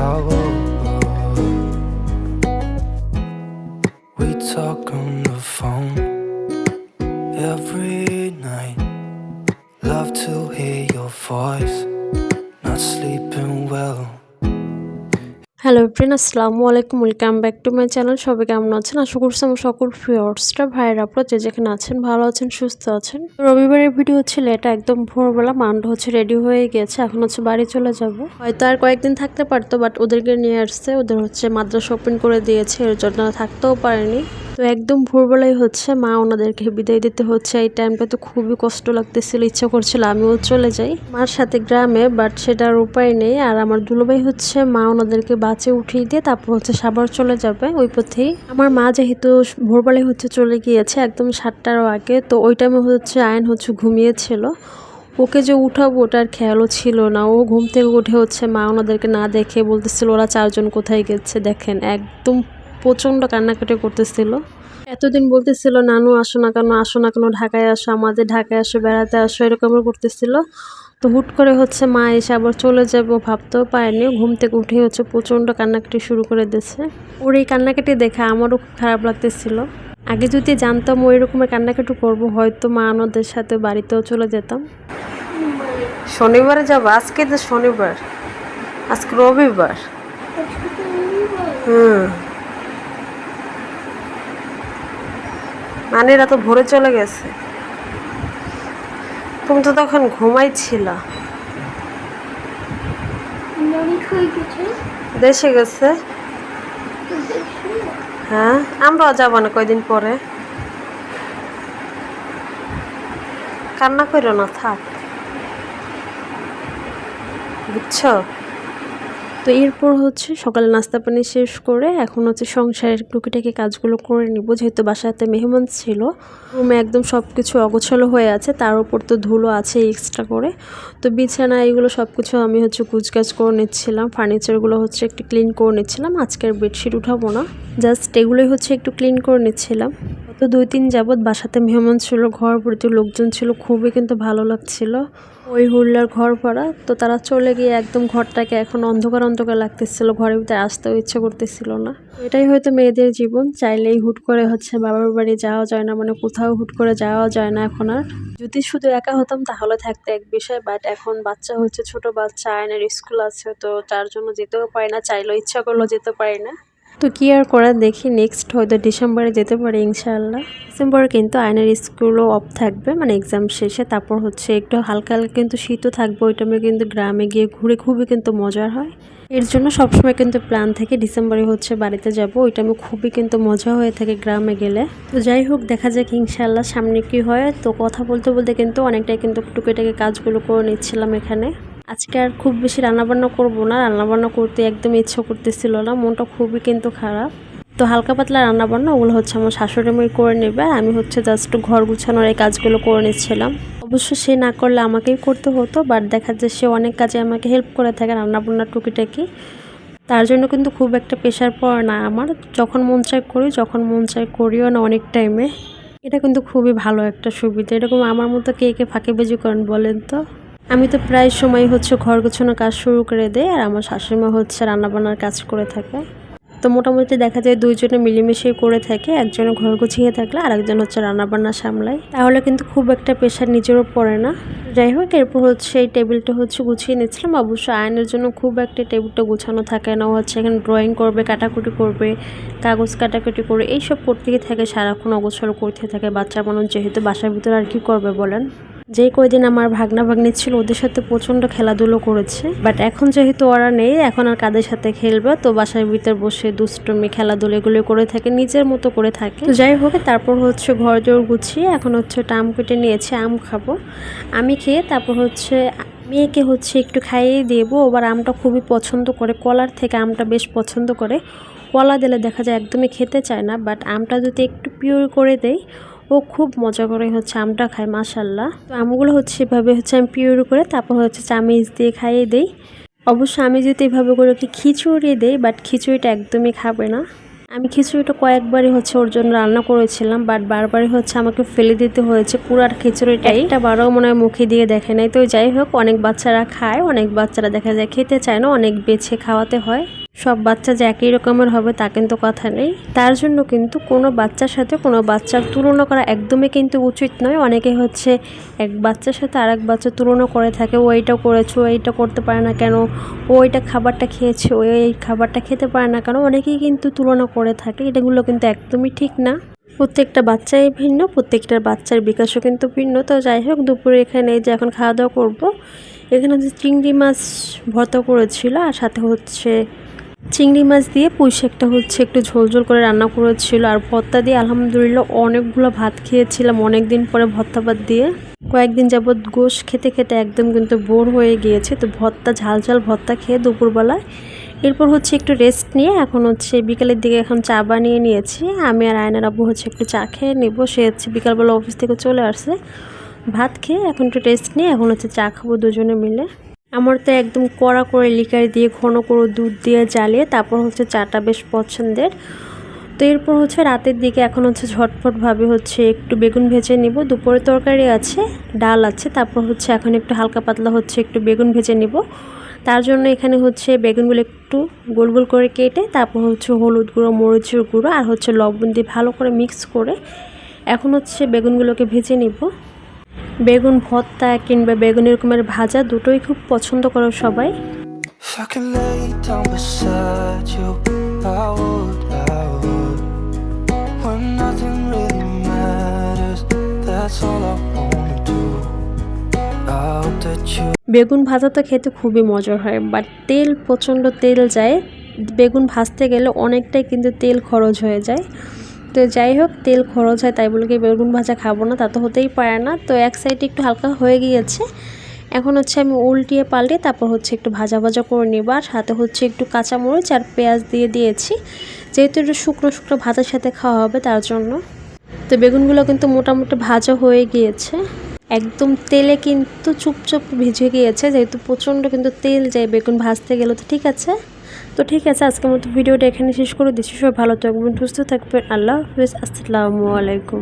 Oh, we talk on the phone every night. Love to hear your voice. Not sleeping well. Hello everyone, আসসালামু আলাইকুম। Welcome back to my channel. সবাই কেমন আছেন? আশা করছি আমার সকল ভিউয়ার্সরা ভাইয়েরা আপনারা যে যেখানে আছেন ভালো আছেন, সুস্থ আছেন। রবিবারের ভিডিও ছিল এটা, একদম ভোরবেলা মান্ড হচ্ছে রেডি হয়ে গিয়েছে, এখন হচ্ছে বাড়ি চলে যাব। হয়তো আর কয়েকদিন থাকতে পারতো, বাট ওদেরকে নিয়ে আসছে, ওদের হচ্ছে মাদ্রাসা ওপেন করে দিয়েছে, এর জন্য থাকতেও পারেনি। তো একদম ভোরবেলায় হচ্ছে মা ওনাদেরকে বিদায় দিতে হচ্ছে। এই টাইমটা তো খুবই কষ্ট লাগতেছিল, ইচ্ছা করছিল আমিও চলে যাই মার সাথে গ্রামে, বাট সেটার উপায় নেই। আর আমার দুলোভাই হচ্ছে মা ওনাদেরকে বাসে উঠিয়ে দিয়ে তারপর হচ্ছে সাভার চলে যাবে ওই পথেই। আমার মা যেহেতু ভোরবেলায় হচ্ছে চলে গিয়েছে একদম 7টারও আগে, তো ওই টাইমে হচ্ছে আয়ন হচ্ছে ঘুমিয়েছিল। ওকে যে উঠাবো ওটার খেয়ালও ছিল না। ও ঘুম থেকে উঠে হচ্ছে মা ওনাদেরকে না দেখে বলতেছিল ওরা 4জন কোথায় গেছে। দেখেন একদম প্রচণ্ড কান্নাকাটি করতেছিল। এতদিন বলতেছিল নানু আসো না কেন, আসো না কেন, ঢাকায় আসো, আমাদের ঢাকায় আসো, বেড়াতে আসো, এরকমই করতেছিল। তো হুট করে হচ্ছে মা এসে আবার চলে যাবো ভাবতেও পারেনি। ঘুম থেকে উঠে হচ্ছে প্রচণ্ড কান্নাকাটি শুরু করে দিয়েছে। ওর এই কান্নাকাটি দেখে আমারও খুব খারাপ লাগতেছিল। আগে যদি জানতাম ওই রকমের কান্নাকাটি করবো, হয়তো মা ওদের সাথে বাড়িতেও চলে যেতাম। শনিবারে যাবো? আজকে তো শনিবার, আজকে রবিবার। নানিরা তো ভোরে চলে গেছে, তুমি তো তখন ঘুমাইছিলা। দেশে গেছে। হ্যাঁ, আমরাও যাবো না কয়দিন পরে। কান্না করো না, থাক, বুঝছো? তো এরপর হচ্ছে সকালে নাস্তা পানি শেষ করে এখন হচ্ছে সংসারের টুকিটাকি কাজগুলো করে নিব। যেহেতু বাসাতে মেহমান ছিল, রুমে একদম সব কিছু অগোছালো হয়ে আছে, তার উপর তো ধুলো আছে এক্সট্রা করে। তো বিছানা এগুলো সব কিছু আমি হচ্ছে কুচকাচ করে নিচ্ছিলাম, ফার্নিচারগুলো হচ্ছে একটু ক্লিন করে নিচ্ছিলাম। আজকের বেডশিট উঠাবো না, জাস্ট এগুলোই হচ্ছে একটু ক্লিন করে নিচ্ছিলাম। তো 2-3 যাবৎ বাসাতে মেহমান ছিল, ঘর ভর্তি লোকজন ছিল, খুবই কিন্তু ভালো লাগছিল। ওই হুল্লার ঘর ভরা। তো তারা চলে গিয়ে একদম ঘরটাকে এখন অন্ধকার অন্ধকার লাগতেছিল, ঘরের ভিতরে আসতেও ইচ্ছে করতেছিল না। এটাই হয়তো মেয়েদের জীবন, চাইলেই হুট করে হচ্ছে বাবার বাড়ি যাওয়া যায় না, মানে কোথাও হুট করে যাওয়া যায় না এখন আর। যদি শুধু একা হতাম তাহলে থাকতে এক বিষয়, বাট এখন বাচ্চা হচ্ছে, ছোট বাচ্চা, আয়নের স্কুল আছে, তো তার জন্য যেতেও পারি না, চাইলেও ইচ্ছা করলেও যেতে পারি না। তো কি আর করার, দেখি নেক্সট হয়তো ডিসেম্বরে যেতে পারি ইনশাআল্লাহ। ডিসেম্বরে কিন্তু আয়নের স্কুলও অফ থাকবে, মানে এক্সাম শেষে। তারপর হচ্ছে একটু হালকা হালকা কিন্তু শীতও থাকবে, ওই টাইমে কিন্তু গ্রামে গিয়ে ঘুরে খুবই কিন্তু মজার হয়। এর জন্য সবসময় কিন্তু প্ল্যান থেকে ডিসেম্বরে হচ্ছে বাড়িতে যাব, ওই টাইমে খুবই কিন্তু মজা হয়ে থাকে গ্রামে গেলে। তো যাই হোক, দেখা যাক ইনশাআল্লাহ সামনে কি হয়। তো কথা বলতে বলতে কিন্তু অনেকটাই কিন্তু টুকিটাকি কাজগুলো করে নিচ্ছিলাম এখানে। আজকে আর খুব বেশি রান্নাবান্না করবো না, রান্নাবান্না করতে একদম ইচ্ছা করতেছিল না, মনটা খুবই কিন্তু খারাপ। তো হালকা পাতলা রান্নাবান্না ওগুলো হচ্ছে আমার শাশুড়ি মাই করে নেবে, আমি হচ্ছে জাস্ট ঘর গুছানোর এই কাজগুলো করে নিচ্ছিলাম। অবশ্য সে না করলে আমাকেই করতে হতো, বাট দেখা যায় সে অনেক কাজে আমাকে হেল্প করে থাকে রান্নাবান্নার টুকিটাকি। তার জন্য কিন্তু খুব একটা প্রেশার পড়ে না আমার, যখন মন চায় করি, যখন মন চায় করিও না অনেক টাইমে। এটা কিন্তু খুবই ভালো একটা সুবিধা। এরকম আমার মতো কে কে ফাঁকিবাজি করেন বলেন তো? আমি তো প্রায় সময় হচ্ছে ঘর গোছানোর কাজ শুরু করে দেই, আর আমার শাশুড়িমা হচ্ছে রান্নাবান্নার কাজ করে থাকে। তো মোটামুটি দেখা যায় দুইজনে মিলেমিশেই করে থাকে, একজনে ঘর গুছিয়ে থাকলে আর একজন হচ্ছে রান্নাবান্না সামলায়, তাহলে কিন্তু খুব একটা প্রেশার নিজেরও পড়ে না। যাই হোক, এরপর হচ্ছে এই টেবিলটা হচ্ছে গুছিয়ে নিচ্ছিলাম। অবশ্য আয়নের জন্য খুব একটা টেবিলটা গুছানো থাকে না, ও হচ্ছে এখানে ড্রয়িং করবে, কাটাকুটি করবে, কাগজ কাটাকুটি করে এইসব করতেই থাকে, সারাক্ষণ অগোছালো করতে থাকে। বাচ্চা মানুষ যেহেতু, বাসার ভিতরে আর কি করবে বলেন। যে কয়দিন আমার ভাগনা ভাগ্নি ছিল ওদের সাথে প্রচণ্ড খেলাধুলো করেছে, বাট এখন যেহেতু ওরা নেই, এখন আর কাদের সাথে খেলবে। তো বাসার ভিতর বসে দুষ্টুমি খেলাধুলো এগুলো করে থাকে, নিজের মতো করে থাকে। তো যাই হোক, তারপর হচ্ছে ঘর জোর গুছিয়ে এখন হচ্ছে আম কেটে নিয়েছে, আম খাবো। আমি খেয়ে তারপর হচ্ছে মেয়েকে হচ্ছে একটু খাইয়ে দেবো। আবার আমটা খুবই পছন্দ করে, কলার থেকে আমটা বেশ পছন্দ করে। কলা দিলে দেখা যায় একদমই খেতে চায় না, বাট আমটা যদি একটু পিওর করে দেই ও খুব মজা করে হচ্ছে আমটা খায়, মাশাল্লাহ। তো আমগুলো হচ্ছে এভাবে হচ্ছে আমি পিওর করে তারপর হচ্ছে চামিচ দিয়ে খাইয়ে দেই। অবশ্য আমি যদি এভাবে করে একটু খিচুড়ি দেই, বাট খিচুড়িটা একদমই খাবে না। আমি খিচুড়িটা কয়েকবারই হচ্ছে ওর জন্য রান্না করেছিলাম, বাট বারবারই হচ্ছে আমাকে ফেলে দিতে হয়েছে পুরো খিচুড়িটা। একটা বারও মনে হয় মুখে দিয়ে দেখে নাই। তো যাই হোক, অনেক বাচ্চারা খায়, অনেক বাচ্চারা দেখা যায় খেতে চায় না, অনেক বেছে খাওয়াতে হয়। সব বাচ্চা যে একই রকমের হবে তা কিন্তু কথা নেই। তার জন্য কিন্তু কোনো বাচ্চার সাথে কোনো বাচ্চার তুলনা করা একদমই কিন্তু উচিত নয়। অনেকে হচ্ছে এক বাচ্চার সাথে আরেক বাচ্চা তুলনা করে থাকে, ও এইটা করেছে, ও এইটা করতে পারে না কেন, ও এইটা খাবারটা খেয়েছে, ও এই খাবারটা খেতে পারে না কেন, অনেকেই কিন্তু তুলনা করে থাকে। এটাগুলো কিন্তু একদমই ঠিক না। প্রত্যেকটা বাচ্চাই ভিন্ন, প্রত্যেকটা বাচ্চার বিকাশও কিন্তু ভিন্ন। তো যাই হোক, দুপুরে এখানে যে এখন খাওয়া দাওয়া করবো, এখানে হচ্ছে চিংড়ি মাছ ভর্তা করেছিল, আর সাথে হচ্ছে চিংড়ি মাছ দিয়ে পুঁই শাকটা হচ্ছে একটু ঝোল ঝোল করে রান্না করেছিল, আর ভর্তা দিয়ে আলহামদুলিল্লাহ অনেকগুলো ভাত খেয়েছিলাম অনেক দিন পরে ভর্তা ভাত দিয়ে। কয়েকদিন যাবৎ গোশ খেতে খেতে একদম কিন্তু বোর হয়ে গিয়েছে। তো ভর্তা, ঝাল ঝাল ভর্তা খেয়ে দুপুরবেলায় এরপর হচ্ছে একটু রেস্ট নিয়ে এখন হচ্ছে বিকালের দিকে এখন চা বানিয়ে নিয়েছি। আমি আর আয়নার আব্বু হচ্ছে একটু চা খেয়ে নেবো। সে হচ্ছে বিকালবেলা অফিস থেকে চলে আসছে, ভাত খেয়ে এখন একটু রেস্ট নিয়ে এখন হচ্ছে চা খাবো দুজনে মিলে। আমার তো একদম কড়া করে লিকার দিয়ে ঘন করে দুধ দিয়ে জ্বালিয়ে তারপর হচ্ছে চাটা বেশ পছন্দের। তো এরপর হচ্ছে রাতের দিকে এখন হচ্ছে ঝটফটভাবে হচ্ছে একটু বেগুন ভেজে নিব। দুপুরে তরকারি আছে, ডাল আছে, তারপর হচ্ছে এখন একটু হালকা পাতলা হচ্ছে একটু বেগুন ভেজে নিব। তার জন্য এখানে হচ্ছে বেগুনগুলো একটু গোল গোল করে কেটে তারপর হচ্ছে হলুদ গুঁড়ো, মরিচের গুঁড়ো আর হচ্ছে লবণ দিয়ে ভালো করে মিক্স করে এখন হচ্ছে বেগুনগুলোকে ভেজে নিব। বেগুন ভর্তা কিংবা বেগুন এরকমের ভাজা দুটোই খুব পছন্দ করে সবাই। If I could lay down beside you, I would. When nothing really matters, that's all I wanna do. I hope that you বেগুন ভাজা তো খেতে খুবই মজার হয়, বাট তেল, প্রচণ্ড তেল যায়। বেগুন ভাজতে গেলে অনেকটাই কিন্তু তেল খরচ হয়ে যায়। তো যাই হোক, তেল খরচ হয় তাই বলে কি বেগুন ভাজা খাবো না, তা তো হতেই পারে না। তো এক সাইডে একটু হালকা হয়ে গিয়েছে, এখন হচ্ছে আমি উল্টিয়ে পাল্টিয়ে তারপর হচ্ছে একটু ভাজা ভাজা করে নিব। আর সাথে হচ্ছে একটু কাঁচামরিচ আর পেঁয়াজ দিয়ে দিয়েছি, যেহেতু একটু শুকনো শুকনো ভাতের সাথে খাওয়া হবে তার জন্য। তো বেগুনগুলো কিন্তু মোটামুটি ভাজা হয়ে গিয়েছে, একদম তেলে কিন্তু চুপচাপ ভেজে গিয়েছে, যেহেতু প্রচণ্ড কিন্তু তেল যায় বেগুন ভাজতে গেলে। তো ঠিক আছে, আজকের মতো ভিডিওটা এখানে শেষ করে দিচ্ছি। সবাই ভালো থাকবেন, সুস্থ থাকবেন, আল্লাহ হাফেজ, আসসালামু আলাইকুম।